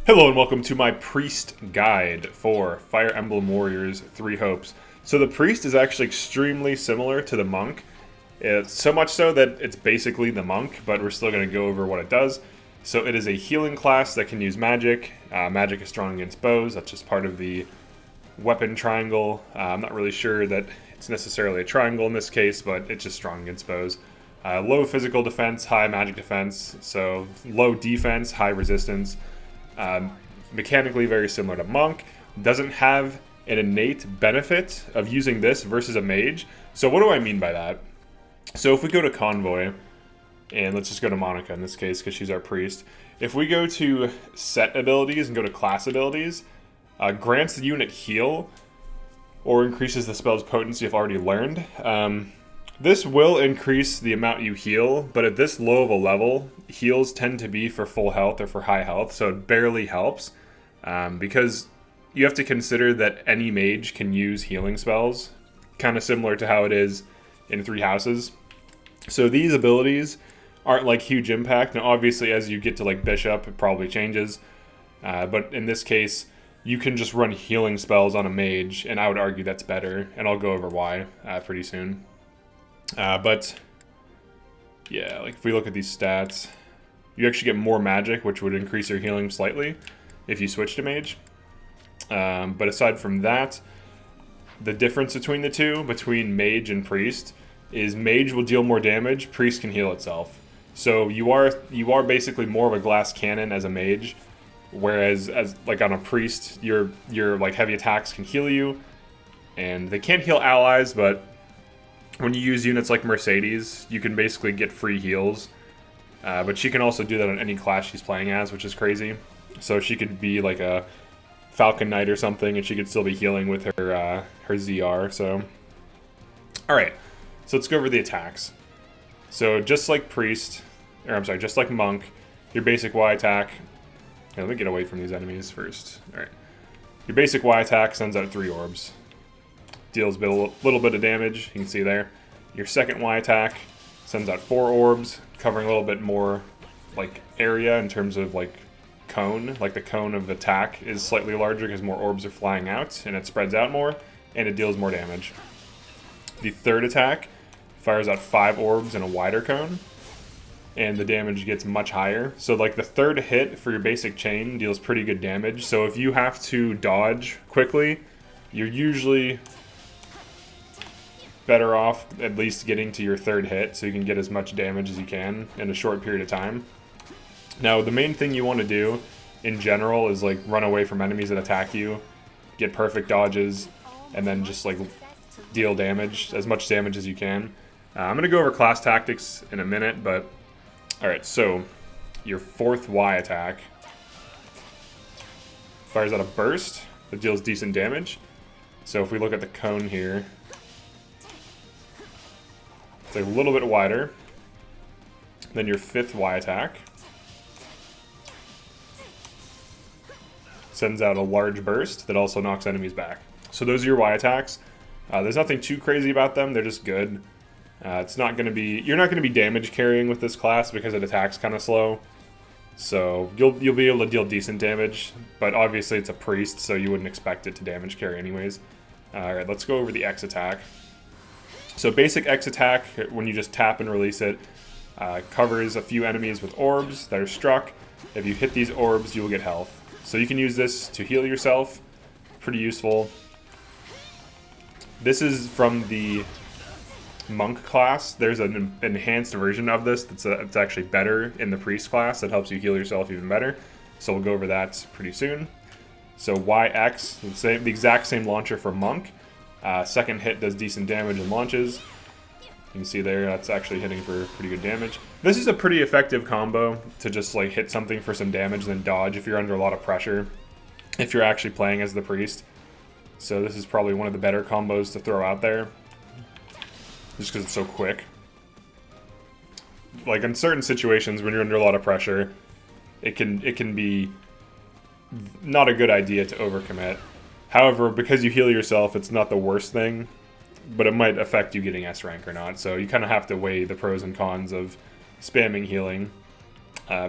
Hello and welcome to my Priest Guide for Fire Emblem Warriors 3 Hopes. So the Priest is actually extremely similar to the Monk. It's so much so that it's basically the Monk, but we're still going to go over what it does. So it is a healing class that can use magic. Magic is strong against bows. That's just part of the weapon triangle. I'm not really sure that it's necessarily a triangle in this case, but it's just strong against bows. Low physical defense, high magic defense. So low defense, high resistance. Mechanically very similar to Monk. Doesn't have an innate benefit of using this versus a Mage. So what do I mean by that? So if we go to Convoy, and let's just go to Monica in this case because she's our priest. If we go to set abilities and go to class abilities, grants the unit heal or increases the spell's potency if already learned. This will increase the amount you heal, but at this low of a level, heals tend to be for full health or for high health, so it barely helps. Because you have to consider that any mage can use healing spells, kind of similar to how it is in Three Houses. So these abilities aren't like huge impact. Now obviously as you get to like Bishop, it probably changes. But in this case, you can just run healing spells on a mage, and I would argue that's better, and I'll go over why pretty soon. But yeah, like if we look at these stats, you actually get more magic, which would increase your healing slightly if you switch to Mage. But aside from that, the difference between the two, between Mage and Priest, is Mage will deal more damage, Priest can heal itself. So you are basically more of a glass cannon as a Mage, whereas as like on a Priest, your like heavy attacks can heal you, and they can't heal allies, but when you use units like Mercedes, you can basically get free heals. But she can also do that on any class she's playing as, which is crazy. So she could be like a Falcon Knight or something, and she could still be healing with her ZR. So, all right. So let's go over the attacks. So just like Priest, or I'm sorry, just like Monk, your basic Y attack. Let me get away from these enemies first. All right. Your basic Y attack sends out 3 orbs. Deals a little bit of damage, you can see there. Your second Y attack sends out 4 orbs, covering a little bit more like area in terms of like cone. Like the cone of attack is slightly larger because more orbs are flying out, and it spreads out more, and it deals more damage. The third attack fires out 5 orbs in a wider cone, and the damage gets much higher. So like the third hit for your basic chain deals pretty good damage. So if you have to dodge quickly, you're usually better off at least getting to your third hit so you can get as much damage as you can in a short period of time. Now, the main thing you want to do in general is like run away from enemies that attack you, get perfect dodges, and then just like deal damage, as much damage as you can. I'm going to go over class tactics in a minute, but alright, so your fourth Y attack fires out a burst that deals decent damage. So if we look at the cone here, it's a little bit wider. Then your fifth Y attack sends out a large burst that also knocks enemies back. So those are your Y attacks. There's nothing too crazy about them. They're just good. It's not going to be, you're not going to be damage carrying with this class because it attacks kind of slow. So you'll be able to deal decent damage, but obviously it's a priest, so you wouldn't expect it to damage carry anyways. All right, let's go over the X attack. So basic X attack, when you just tap and release it, covers a few enemies with orbs that are struck. If you hit these orbs, you will get health. So you can use this to heal yourself. Pretty useful. This is from the Monk class. There's an enhanced version of this that's actually better in the Priest class that helps you heal yourself even better. So we'll go over that pretty soon. So YX, the exact same launcher for Monk. Second hit does decent damage and launches. You can see there, that's actually hitting for pretty good damage. This is a pretty effective combo to just like hit something for some damage and then dodge if you're under a lot of pressure, if you're actually playing as the priest. So this is probably one of the better combos to throw out there, just because it's so quick. Like in certain situations when you're under a lot of pressure, it can be not a good idea to overcommit. However, because you heal yourself, it's not the worst thing, but it might affect you getting S rank or not. So you kind of have to weigh the pros and cons of spamming healing.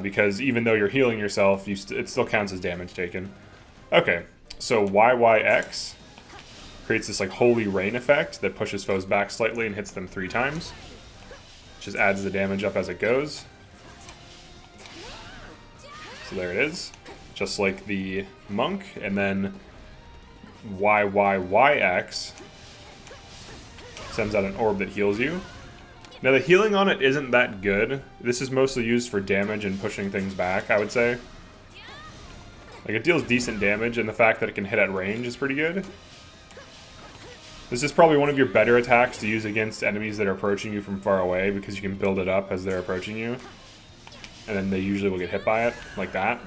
because even though you're healing yourself, it still counts as damage taken. Okay, so YYX creates this like holy rain effect that pushes foes back slightly and hits them 3 times. Just adds the damage up as it goes. So there it is, just like the monk. And then YYYX sends out an orb that heals you. Now the healing on it isn't that good. This is mostly used for damage and pushing things back, I would say. Like, it deals decent damage, and the fact that it can hit at range is pretty good. This is probably one of your better attacks to use against enemies that are approaching you from far away, because you can build it up as they're approaching you. And then they usually will get hit by it, like that.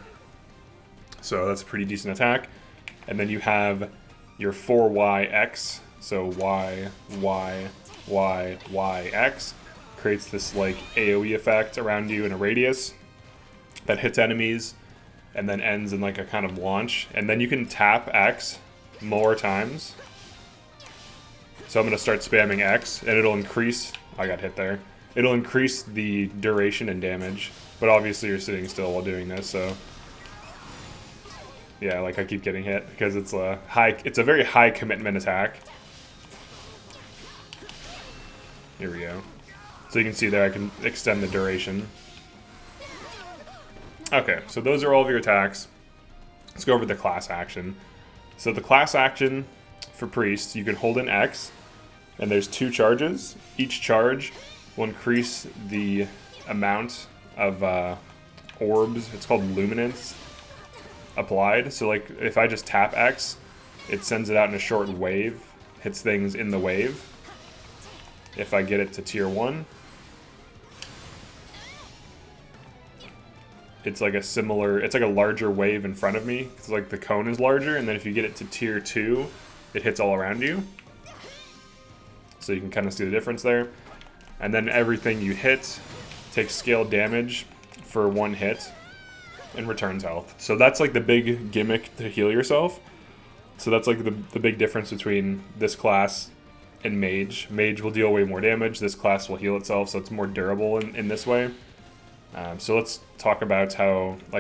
So that's a pretty decent attack. And then you have your 4YX, so YYYYX. Creates this like AoE effect around you in a radius that hits enemies and then ends in like a kind of launch. And then you can tap X more times. So I'm going to start spamming X and it'll increase... I got hit there. It'll increase the duration and damage. But obviously you're sitting still while doing this, so... Yeah, like I keep getting hit because it's a very high commitment attack. Here we go. So you can see there I can extend the duration. Okay, so those are all of your attacks. Let's go over the class action. So the class action for Priest, you can hold an X, and there's 2 charges. Each charge will increase the amount of orbs, it's called luminance, applied. So like if I just tap X, it sends it out in a short wave, hits things in the wave. If I get it to tier 1, it's like it's like a larger wave in front of me. It's like the cone is larger, and then if you get it to tier 2, it hits all around you. So you can kind of see the difference there. And then everything you hit takes scaled damage for 1 hit and returns health. So that's like the big gimmick to heal yourself. So that's like the big difference between this class and Mage. Mage will deal way more damage. This class will heal itself, so it's more durable in this way. So let's talk about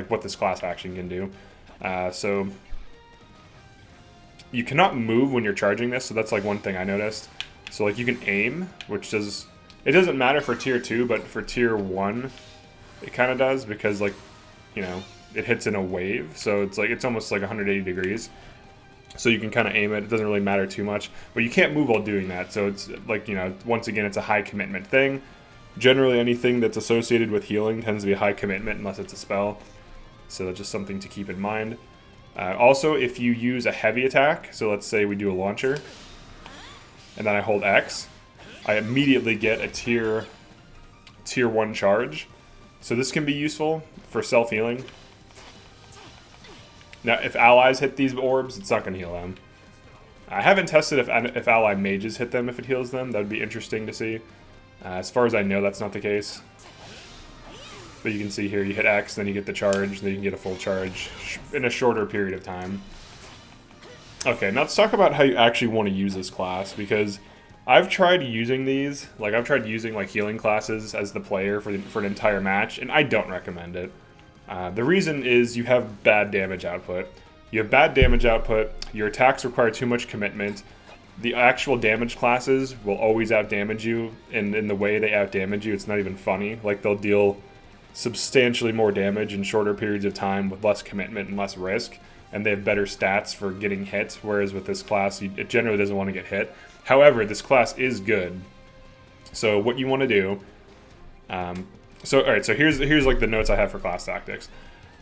what this class action can do. So you cannot move when you're charging this, so that's like one thing I noticed. So like you can aim, which it doesn't matter for tier 2, but for tier 1 it kind of does, because like, you know, it hits in a wave, so it's almost like 180 degrees. So you can kind of aim it. It doesn't really matter too much, but you can't move while doing that. So it's like, you know, once again, it's a high commitment thing. Generally, anything that's associated with healing tends to be a high commitment unless it's a spell. So that's just something to keep in mind. Also, if you use a heavy attack, so let's say we do a launcher, and then I hold X, I immediately get a tier 1 charge. So this can be useful for self-healing. Now, if allies hit these orbs, it's not going to heal them. I haven't tested if ally mages hit them, if it heals them. That would be interesting to see. As far as I know, that's not the case. But you can see here, you hit X, then you get the charge, then you can get a full charge in a shorter period of time. Okay, now let's talk about how you actually want to use this class, because I've tried using these. Like, I've tried using like healing classes as the player for an entire match, and I don't recommend it. The reason is you have bad damage output. You have bad damage output, your attacks require too much commitment, the actual damage classes will always outdamage you, and in the way they outdamage you, it's not even funny. Like, they'll deal substantially more damage in shorter periods of time with less commitment and less risk, and they have better stats for getting hit, whereas with this class, it generally doesn't want to get hit. However, this class is good. So what you want to do... alright, so here's like the notes I have for class tactics.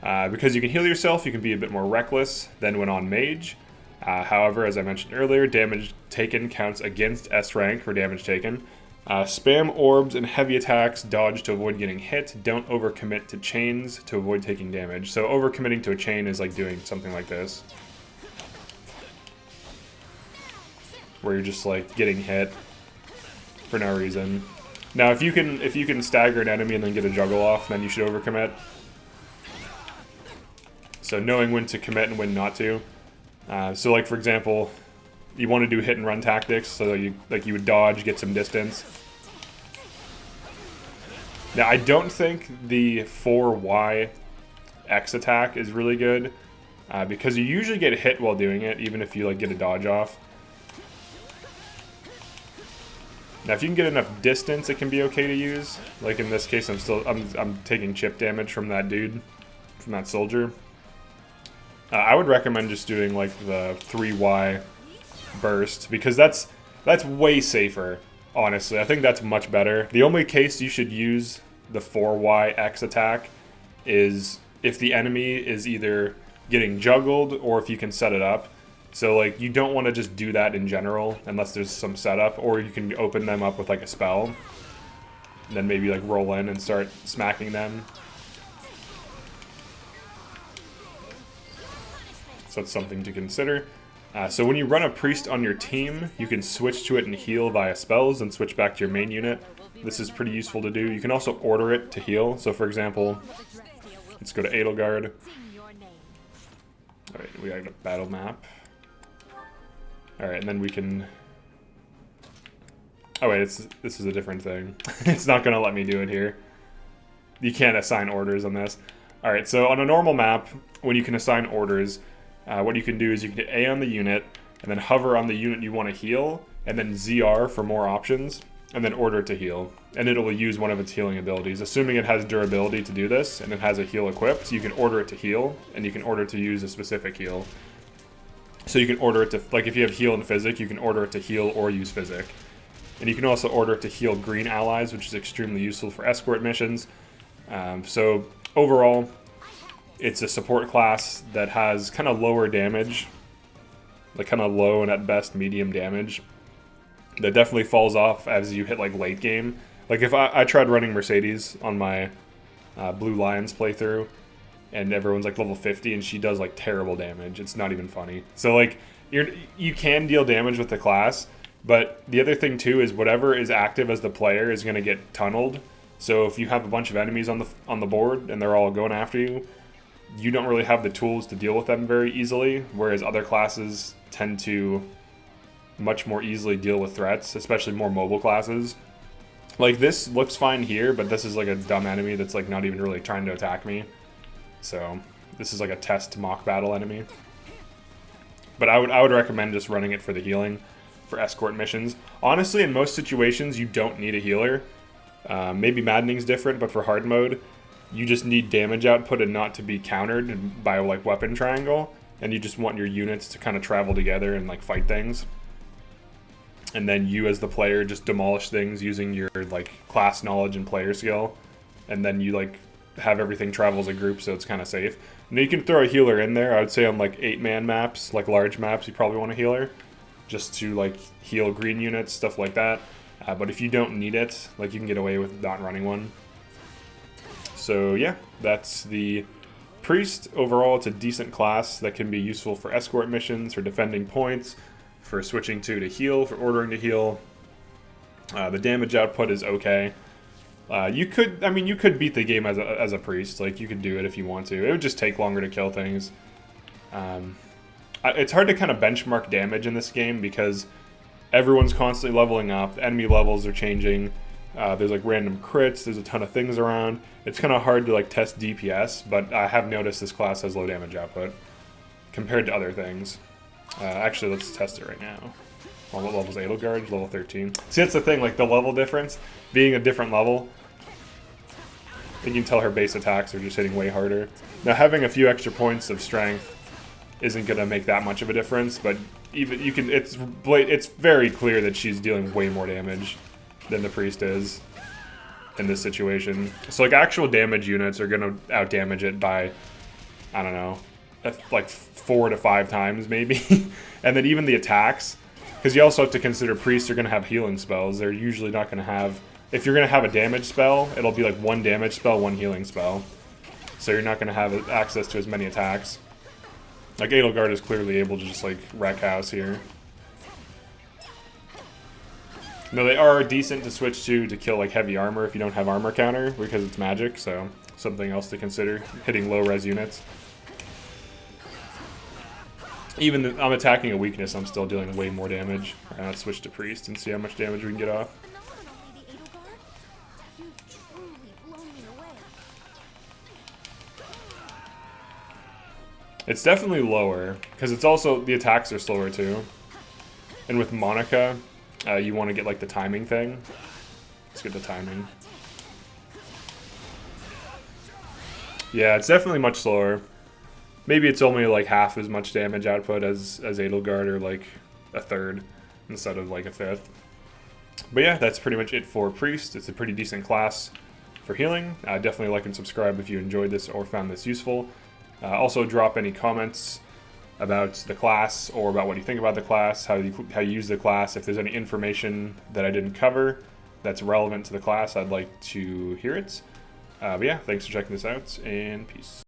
Because you can heal yourself, you can be a bit more reckless than when on Mage. However, as I mentioned earlier, damage taken counts against S rank for damage taken. Spam orbs and heavy attacks, dodge to avoid getting hit. Don't overcommit to chains to avoid taking damage. So overcommitting to a chain is like doing something like this, where you're just like getting hit for no reason. Now, if you can stagger an enemy and then get a juggle off, then you should overcommit. So knowing when to commit and when not to. So like, for example, you want to do hit and run tactics, so you would dodge, get some distance. Now, I don't think the 4Y X attack is really good, because you usually get hit while doing it, even if you like get a dodge off. Now, if you can get enough distance, it can be okay to use. Like in this case, I'm taking chip damage from that dude, from that soldier. I would recommend just doing like the 3Y burst, because that's way safer, honestly. I think that's much better. The only case you should use the 4Y X attack is if the enemy is either getting juggled or if you can set it up. So like you don't want to just do that in general unless there's some setup, or you can open them up with like a spell, and then maybe like roll in and start smacking them. So that's something to consider. So when you run a priest on your team, you can switch to it and heal via spells and switch back to your main unit. This is pretty useful to do. You can also order it to heal. So for example, let's go to Edelgard. Alright, we got a battle map. Alright, and then we can... Oh wait, this is a different thing. It's not going to let me do it here. You can't assign orders on this. Alright, so on a normal map, when you can assign orders, what you can do is you can hit A on the unit, and then hover on the unit you want to heal, and then ZR for more options, and then order it to heal. And it'll use one of its healing abilities. Assuming it has durability to do this, and it has a heal equipped, you can order it to heal, and you can order it to use a specific heal. So you can order it to, like if you have heal and physic, you can order it to heal or use physic. And you can also order it to heal green allies, which is extremely useful for escort missions. So overall, it's a support class that has kind of lower damage, like kind of low and at best medium damage. That definitely falls off as you hit like late game. Like if I tried running Mercedes on my Blue Lions playthrough, and everyone's like level 50 and she does like terrible damage. It's not even funny. So like you can deal damage with the class, but the other thing too is whatever is active as the player is going to get tunneled. So if you have a bunch of enemies on the board and they're all going after you, you don't really have the tools to deal with them very easily, whereas other classes tend to much more easily deal with threats, especially more mobile classes. Like this looks fine here, but this is like a dumb enemy that's like not even really trying to attack me. So this is like a test mock battle enemy. But I would recommend just running it for the healing, for escort missions. Honestly, in most situations, you don't need a healer. Maybe Maddening's different, but for hard mode, you just need damage output and not to be countered by like weapon triangle. And you just want your units to kind of travel together and like fight things. And then you as the player just demolish things using your like class knowledge and player skill. And then you like have everything travel as a group, so it's kind of safe. And you can throw a healer in there. I would say on like 8-man maps, like large maps, you probably want a healer just to like heal green units, stuff like that. But if you don't need it, like you can get away with not running one. So yeah, that's the priest. Overall, it's a decent class that can be useful for escort missions, for defending points, for switching to heal, for ordering to heal. The damage output is okay. You could beat the game as a priest. Like, you could do it if you want to. It would just take longer to kill things. It's hard to kind of benchmark damage in this game because everyone's constantly leveling up. The enemy levels are changing. There's like random crits. There's a ton of things around. It's kind of hard to like test DPS, but I have noticed this class has low damage output compared to other things. Actually, let's test it right now. What level is Edelgard? Level 13. See, that's the thing, like the level difference, being a different level, you can tell her base attacks are just hitting way harder. Now, having a few extra points of strength isn't going to make that much of a difference, but even you can, it's very clear that she's dealing way more damage than the priest is in this situation. So like actual damage units are going to out-damage it by, I don't know, like 4 to 5 times maybe. And then even the attacks, because you also have to consider priests are going to have healing spells. They're usually not going to have... If you're going to have a damage spell, it'll be like 1 damage spell, 1 healing spell. So you're not going to have access to as many attacks. Like Edelgard is clearly able to just like wreck house here. No, they are decent to switch to kill like heavy armor if you don't have armor counter because it's magic, so something else to consider. Hitting low res units. Even if I'm attacking a weakness, I'm still dealing way more damage. Alright, let's switch to priest and see how much damage we can get off. It's definitely lower, because it's also, the attacks are slower too. And with Monica, you want to get like the timing thing. Let's get the timing. Yeah, it's definitely much slower. Maybe it's only like half as much damage output as Edelgard, or like a third instead of like a fifth. But yeah, that's pretty much it for Priest. It's a pretty decent class for healing. Definitely like and subscribe if you enjoyed this or found this useful. Also drop any comments about the class or about what you think about the class, how you use the class. If there's any information that I didn't cover that's relevant to the class, I'd like to hear it. But yeah, thanks for checking this out, and peace.